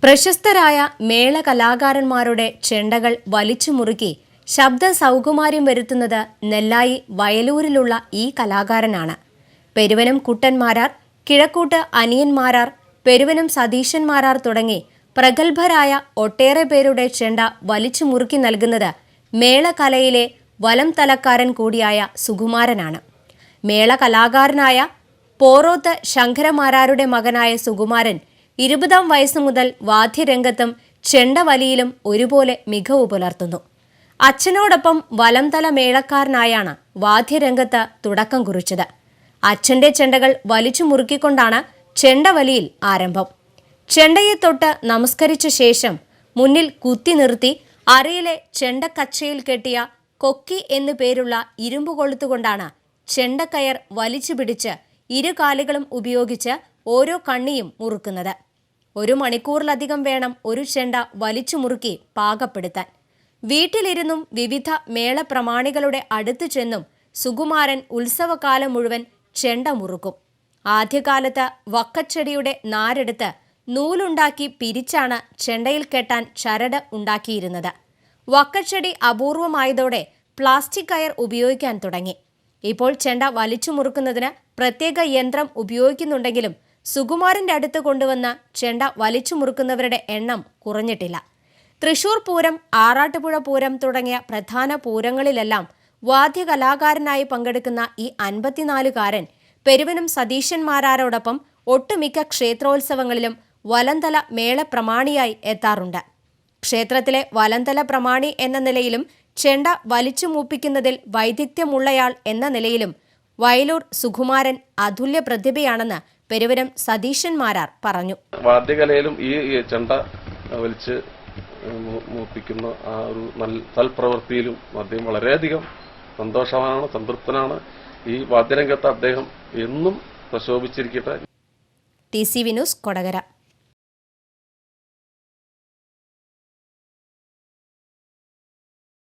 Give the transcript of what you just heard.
പ്രശസ്തരായ മേള കലാകാരന്മാരുടെ ചെണ്ടകൾ വലിച്ചു മുറുക്കി ശബ്ദ സൗകുമാര്യം വരുത്തുന്നത് നെല്ലായി വയലൂരിലുള്ള ഈ കലാകാരനാണ്. പെരുവനം കുട്ടന്മാരാർ, കിഴക്കൂട്ട് അനിയന്മാരാർ, പെരുവനം സതീശന്മാരാർ തുടങ്ങി പ്രഗത്ഭരായ ഒട്ടേറെ പേരുടെ ചെണ്ട വലിച്ചു മുറുക്കി നൽകുന്നത് മേളകലയിലെ വലം തലക്കാരൻ കൂടിയായ സുകുമാരനാണ്. മേള കലാകാരനായ പോറോത്ത് ശങ്കരമാരാരുടെ മകനായ സുകുമാരൻ 20-ാം വയസ്സു മുതൽ വാദ്യരംഗത്തും ചെണ്ടവലിയിലും ഒരുപോലെ മികവ് പുലർത്തുന്നു. അച്ഛനോടൊപ്പം വലംതല മേളക്കാരനായാണ് വാദ്യരംഗത്ത് തുടക്കം കുറിച്ചത്. അച്ഛന്റെ ചെണ്ടകൾ വലിച്ചു മുറുക്കിക്കൊണ്ടാണ് ചെണ്ടവലിയിൽ ആരംഭം. ചെണ്ടയെ തൊട്ട് നമസ്കരിച്ച ശേഷം മുന്നിൽ കുത്തി നിർത്തി അരയിലെ ചെണ്ടക്കച്ചയിൽ കെട്ടിയ കൊക്കി എന്നു പേരുള്ള ഇരുമ്പ് കൊളുത്തുകൊണ്ടാണ് ചെണ്ടക്കയർ വലിച്ചു പിടിച്ച് ഇരുകാലുകളും ഉപയോഗിച്ച് ഓരോ കണ്ണിയും മുറുക്കുന്നത്. 1 മണിക്കൂറിലധികം വേണം ഒരു ചെണ്ട വലിച്ചു മുറുക്കി പാകപ്പെടുത്താൻ. വീട്ടിലിരുന്നും വിവിധ മേളപ്രമാണികളുടെ അടുത്തു ചെന്നും സുകുമാരൻ ഉത്സവകാലം മുഴുവൻ ചെണ്ട മുറുക്കും. ആദ്യകാലത്ത് വക്കച്ചെടിയുടെ നാരെടുത്ത് നൂലുണ്ടാക്കി പിരിച്ചാണ് ചെണ്ടയിൽ കെട്ടാൻ ചരട് ഉണ്ടാക്കിയിരുന്നത്. വക്കച്ചെടി അപൂർവമായതോടെ പ്ലാസ്റ്റിക് കയർ ഉപയോഗിക്കാൻ തുടങ്ങി. ഇപ്പോൾ ചെണ്ട വലിച്ചു മുറുക്കുന്നതിന് പ്രത്യേക യന്ത്രം ഉപയോഗിക്കുന്നുണ്ടെങ്കിലും സുകുമാരന്റെ അടുത്ത് കൊണ്ടുവന്ന ചെണ്ട വലിച്ചു മുറുക്കുന്നവരുടെ എണ്ണം കുറഞ്ഞിട്ടില്ല. തൃശൂർ പൂരം, ആറാട്ടുപുഴ പൂരം തുടങ്ങിയ പ്രധാന പൂരങ്ങളിലെല്ലാം വാദ്യകലാകാരനായി പങ്കെടുക്കുന്ന ഈ 54-കാരൻ പെരുവനം സതീശന്മാരോടൊപ്പം ഒട്ടുമിക്ക ക്ഷേത്രോത്സവങ്ങളിലും വലംതല മേളപ്രമാണിയായി എത്താറുണ്ട്. ക്ഷേത്രത്തിലെ വലംതല പ്രമാണി എന്ന നിലയിലും ചെണ്ട വലിച്ചു മൂപ്പിക്കുന്നതിൽ വൈദഗ്ധ്യമുള്ളയാൾ എന്ന നിലയിലും വയലൂർ സുകുമാരൻ അതുല്യ പ്രതിഭയാണെന്ന് പെരുവനം സതീശന്മാരാർ പറഞ്ഞു. വാദ്യകലയിലും ഈ ചെണ്ട വലിച്ച് മൂപ്പിക്കുന്ന ആ ഒരു തൽപ്രവൃത്തിയിലും അദ്ദേഹം വളരെയധികം സന്തോഷവാനാണ്, സംതൃപ്തനാണ്. ഈ വാദ്യരംഗത്ത് അദ്ദേഹം എന്നും പ്രശോഭിച്ചിരിക്കട്ടെ. TCV news, Kodakara.